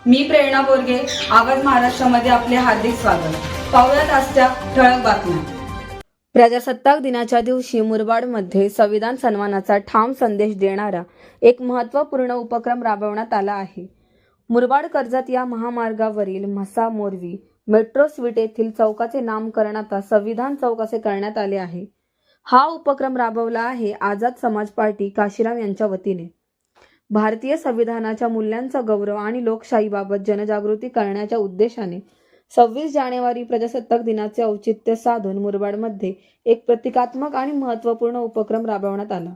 मी प्रेरणा बोरगे, आवाज महाराष्ट्रामध्ये आपले हार्दिक स्वागत. पाहुयात आजच्या ठळक बातम्या. प्रजासत्ताक दिनाच्या दिवशी मुरबाडमध्ये संविधान सन्मानाचा ठाम संदेश देणारा एक महत्त्वपूर्ण उपक्रम राबवण्यात आला आहे. मुरबाड कर्जत या महामार्गावरील म्हसा मोरवी मेट्रो स्वीट येथील चौकाचे नामकरण आता संविधान चौक असे करण्यात आले आहे. हा उपक्रम राबवला आहे आझाद समाज पार्टी काशीराम यांच्या वतीने. भारतीय संविधानाच्या मूल्यांचा गौरव आणि लोकशाहीबाबत जनजागृती करण्याच्या उद्देशाने 26 जानेवारी प्रजासत्ताक दिनाचे औचित्य साधून मुरबाडमध्ये एक प्रतिकात्मक आणि महत्त्वपूर्ण उपक्रम राबवण्यात आला.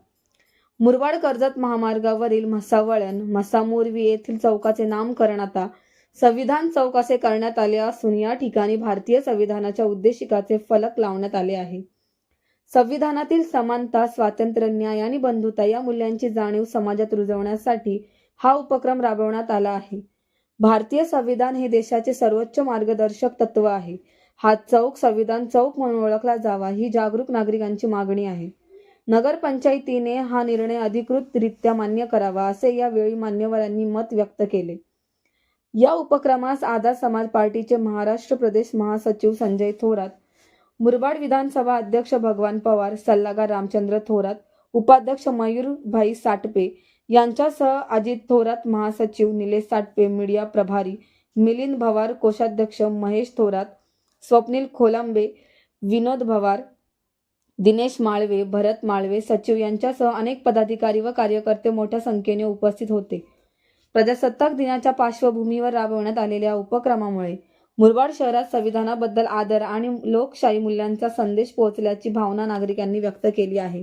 मुरबाड कर्जत महामार्गावरील म्हसावळण म्हसा मोरवी येथील चौकाचे नामकरण आता संविधान चौक असे करण्यात आले असून या ठिकाणी भारतीय संविधानाच्या उद्देशिकाचे फलक लावण्यात आले आहे. संविधानातील समानता, स्वातंत्र्य, न्याय आणि बंधुता या मूल्यांची जाणीव समाजात रुजवण्यासाठी हा उपक्रम राबवण्यात आला आहे. भारतीय संविधान हे देशाचे सर्वोच्च मार्गदर्शक तत्व आहे. हा चौक संविधान चौक म्हणून ओळखला जावा ही जागरूक नागरिकांची मागणी आहे. नगरपंचायतीने हा निर्णय अधिकृतरित्या मान्य करावा असे यावेळी मान्यवरांनी मत व्यक्त केले. या उपक्रमास आझाद समाज पार्टीचे महाराष्ट्र प्रदेश महासचिव संजय थोरात, मुरबाड विधानसभा अध्यक्ष भगवान पवार, सल्लागार रामचंद्र थोरात, उपाध्यक्ष मयूरभाई साटपे यांच्यासह अजित थोरात, महासचिव निलेश साटपे, मीडिया प्रभारी मिलिंद भवार, कोषाध्यक्ष महेश थोरात, स्वप्नील खोलांबे, विनोद भवार, दिनेश माळवे, भरत माळवे, सचिव यांच्यासह अनेक पदाधिकारी व कार्यकर्ते मोठ्या संख्येने उपस्थित होते. प्रजासत्ताक दिनाच्या पार्श्वभूमीवर राबवण्यात आलेल्या उपक्रमामुळे मुरबाड शहरात संविधानाबद्दल आदर आणि लोकशाही मूल्यांचा संदेश पोहोचल्याची भावना नागरिकांनी व्यक्त केली आहे.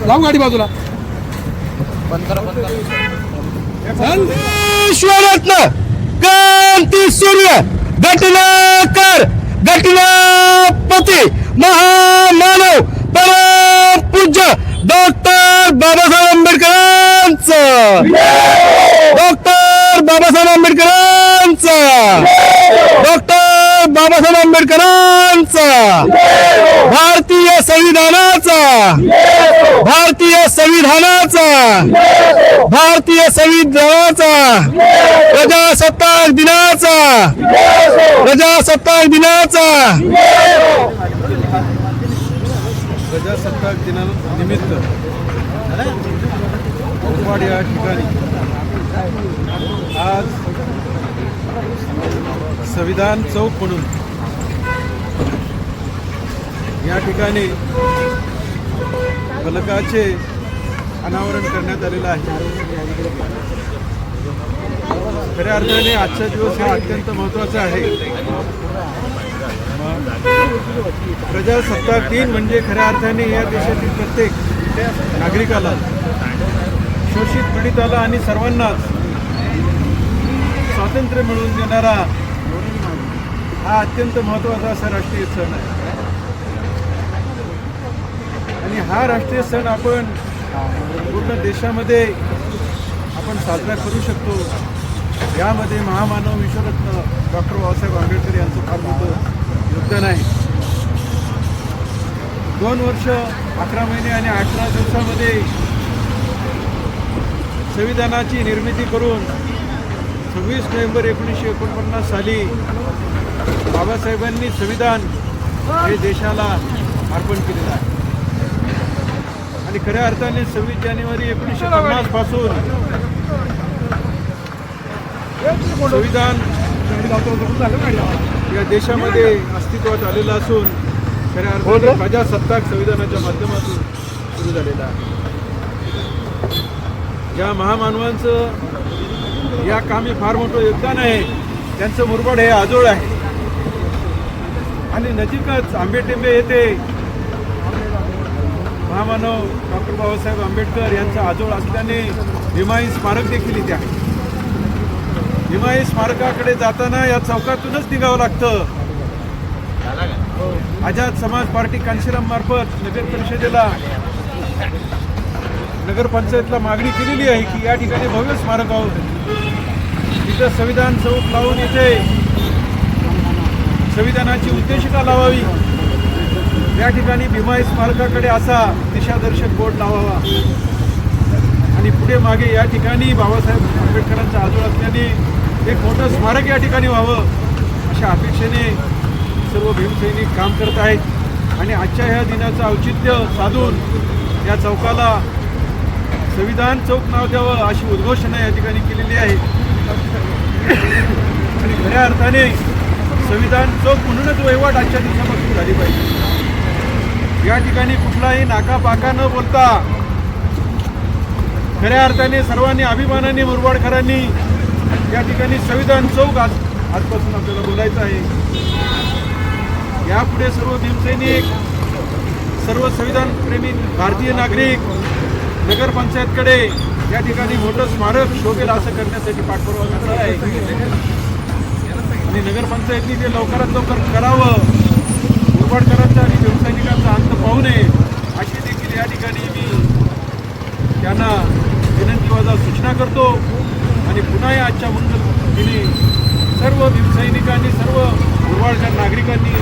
लावून गाडी बाजूला संदेश्वरातनं क्रांती सूर्य घटना कर घटना क्रांती महामानव परम पूज्य डॉक्टर बाबासाहेब आंबेडकरांचं, डॉक्टर बाबासाहेब आंबेडकरांचं, डॉक्टर बाबासाहेब आंबेडकरांचा, भारतीय संविधानाचा, भारतीय संविधानाचा, भारतीय संविधानाचा, प्रजासत्ताक दिनाचा, प्रजासत्ताक दिनाचा, प्रजासत्ताक दिनानिमित्त मुरबाड या ठिकाणी आज संविधान चौक म्हणून या ठिकाणी फलकाचे अनावरण करण्यात आलेलं आहे. खऱ्या अर्थाने आजचा दिवस हा अत्यंत महत्त्वाचा आहे. प्रजासत्ताक दिन म्हणजे खऱ्या अर्थाने या देशातील प्रत्येक नागरिकाला, शोषित पीडिताला आणि सर्वांनाच स्वातंत्र्य मिळवून देणारा हा अत्यंत महत्त्वाचा असा राष्ट्रीय सण आहे. आणि हा राष्ट्रीय सण आपण पूर्ण देशामध्ये आपण साजरा करू शकतो. यामध्ये महामानव विश्वरत्न डॉक्टर बाबासाहेब आंबेडकर यांचं फार मोठं योगदान आहे. 2 वर्ष 11 महिने आणि 18 दिवसामध्ये संविधानाची निर्मिती करून 26 नोव्हेंबर 1949 साली बाबासाहेबांनी संविधान हे देशाला अर्पण केलेलं आहे. आणि खऱ्या अर्थाने 26 जानेवारी 1950 पासून संविधान या देशामध्ये अस्तित्वात आलेलं असून खऱ्या अर्थाने प्रजासत्ताक संविधानाच्या माध्यमातून सुरू झालेलं आहे. या महामानवांचं या कामी फार मोठं योगदान आहे. त्यांचं मुरबाड हे आजोळ आहे आणि नजीकच आंबेटेंबे येथे महामानव डॉक्टर बाबासाहेब आंबेडकर यांचा आजोळ असल्याने भीमाई स्मारक देखील इथे आहे. भीमाई स्मारकाकडे जाताना या चौकातूनच निघावं लागतं. आझाद समाज पार्टी कांशीराम मार्फत नगर परिषदेला, नगरपंचायतला मागणी केलेली आहे की या ठिकाणी भव्य स्मारक व्हावं. तिथं संविधान चौक लावून इथे संविधानाची उद्देशिका लावावी. या ठिकाणी भीमाई स्मारकाकडे असा दिशादर्शक बोर्ड लावावा आणि पुढे मागे या ठिकाणी बाबासाहेब आंबेडकरांचा आजोळ असल्याने एक मोठं स्मारक या ठिकाणी व्हावं अशा अपेक्षेने सर्व भीमसैनिक काम करत आहेत. आणि आजच्या ह्या दिनाचं औचित्य साधून या चौकाला संविधान चौक नाव द्यावं अशी उद्घोषणा या ठिकाणी केलेली आहे. आणि खऱ्या अर्थाने संविधान चौक म्हणूनच वहिवाट आजच्या दिवसापासून झाली पाहिजे. या ठिकाणी कुठलाही नाकापाका न बोलता खऱ्या अर्थाने सर्वांनी अभिमानाने मुरबाडकरांनी या ठिकाणी संविधान चौक आजपासून आपल्याला बोलायचं आहे. यापुढे सर्व भीमसैनिक, सर्व संविधानप्रेमी भारतीय नागरिक नगरपंचायतकडे या ठिकाणी मोठं स्मारक शोभेल असं करण्यासाठी पाठपुरावा करणार आहे. आणि नगरपंचायतनी ते लवकरात लवकर करावं. मुरबाडकरांचा आणि भीमसैनिकांचा अंत पाहू नये अशी देखील या ठिकाणी मी त्यांना विनंतीवादा सूचना करतो. आणि पुन्हा या आजच्या मंगल दिनी सर्व भीमसैनिकांनी, सर्व मुरबाडकर नागरिकांनी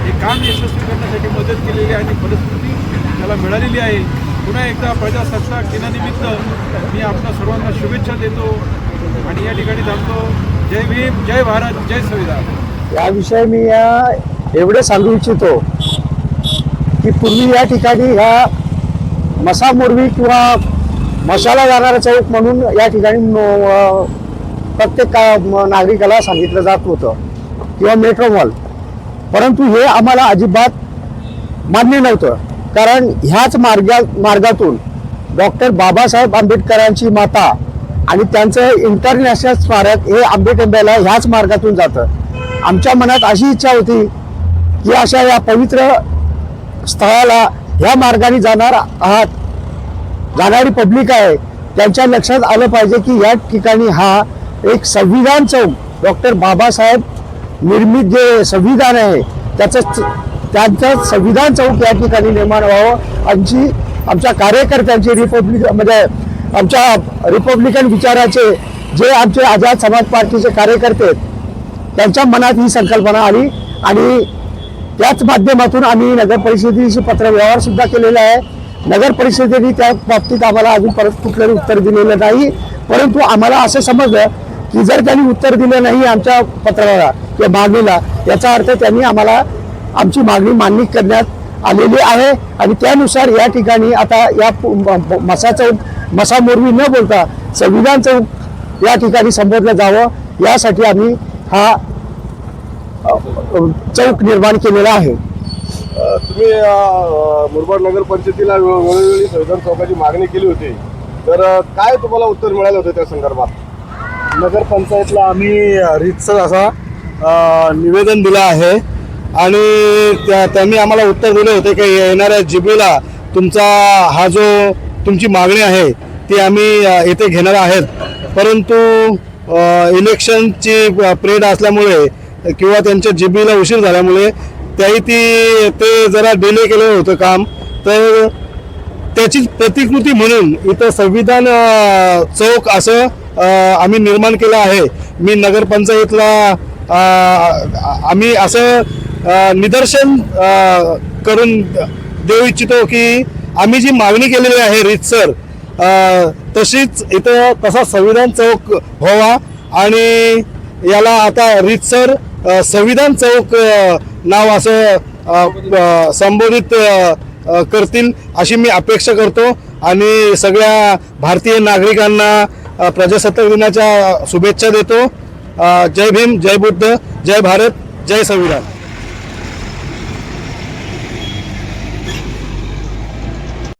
हे काम यशस्वी करण्यासाठी मदत केलेली आहे आणि फलश्रुती त्याला मिळालेली आहे. पुन्हा एकदा प्रजासत्ताक दिनानिमित्त मी आपल्या सर्वांना शुभेच्छा देतो आणि या ठिकाणी थांबतो. जय भीम, जय भारत, जय संविधान. याविषयी मी एवढं सांगू इच्छितो की पूर्वी या ठिकाणी ह्या मसामोरवी किंवा मशाला जाणारा चौक म्हणून या ठिकाणी प्रत्येक नागरिकाला सांगितलं जात होतं किंवा मेट्रो मॉल. परंतु हे आम्हाला अजिबात मान्य नव्हतं. कारण ह्याच मार्गातून डॉक्टर बाबासाहेब आंबेडकरांची माता आणि त्यांचं इंटरनॅशनल स्मारक हे आंबेटेंब्याला ह्याच मार्गातून जातं. आमच्या मनात अशी इच्छा होती की अशा या पवित्र स्थळाला ह्या मार्गाने जाणारी पब्लिक आहे त्यांच्या लक्षात आलं पाहिजे की या ठिकाणी हा एक संविधान चौक, डॉक्टर बाबासाहेब निर्मित जे संविधान आहे त्याचं त्यांचं संविधान चौक या ठिकाणी निर्माण व्हावं. आमच्या कार्यकर्त्यांची म्हणजे आमच्या रिपब्लिकन विचाराचे जे आमचे आझाद समाज पार्टीचे कार्यकर्ते आहेत, त्यांच्या मनात ही संकल्पना आली आणि त्याच माध्यमातून आम्ही नगर परिषदेशी पत्रव्यवहार सुद्धा केलेला आहे. नगर परिषदेने त्या बाबतीत आम्हाला अजून परत कुठलंही उत्तर दिलेलं नाही. परंतु आम्हाला असं समजलं की जर त्यांनी उत्तर दिलं नाही आमच्या पत्राला किंवा मागणीला, याचा अर्थ त्यांनी आम्हाला आमची मागणी मान्य करण्यात आलेली आहे आणि त्यानुसार या ठिकाणी आता या मसा मोरवी न बोलता संविधान चौक या ठिकाणी संबोधलं जावं, यासाठी आम्ही हा चौक निर्माण केलेला आहे. तुम्ही मुरबाड नगर पंचायतीला वेळोवेळी संविधान चौकाची मागणी केली होती, तर काय तुम्हाला उत्तर मिळालं होतं त्या संदर्भात? नगरपंचायतला आम्ही रीतसर असा निवेदन दिलं आहे आणि त्यांनी आम्हाला उत्तर दिले होते की येणाऱ्या जीबीला तुमचा हा जो तुमची मागणी आहे ती आम्ही येथे घेणार आहेत. परंतु इलेक्शनची पिरियड असल्यामुळे किंवा त्यांच्या जीबीला उशीर झाल्यामुळे ते जरा डिले केलं होतं काम, तर त्याची प्रतिकृती म्हणून इथं संविधान चौक असं आम्ही निर्माण केलं आहे. मी नगरपंचायतला आम्ही असं निदर्शन करून देऊ इच्छितो की आम्ही जी मागणी केलेली आहे रीतसर तशीच इथं तसा संविधान चौक व्हावा आणि याला आता रीतसर संविधान चौक नाव असं संबोधित करतील अशी मी अपेक्षा करतो आणि सगळ्या भारतीय नागरिकांना प्रजासत्ताक दिनाच्या शुभेच्छा देतो. जय भीम, जय बुद्ध, जय भारत, जय संविधान.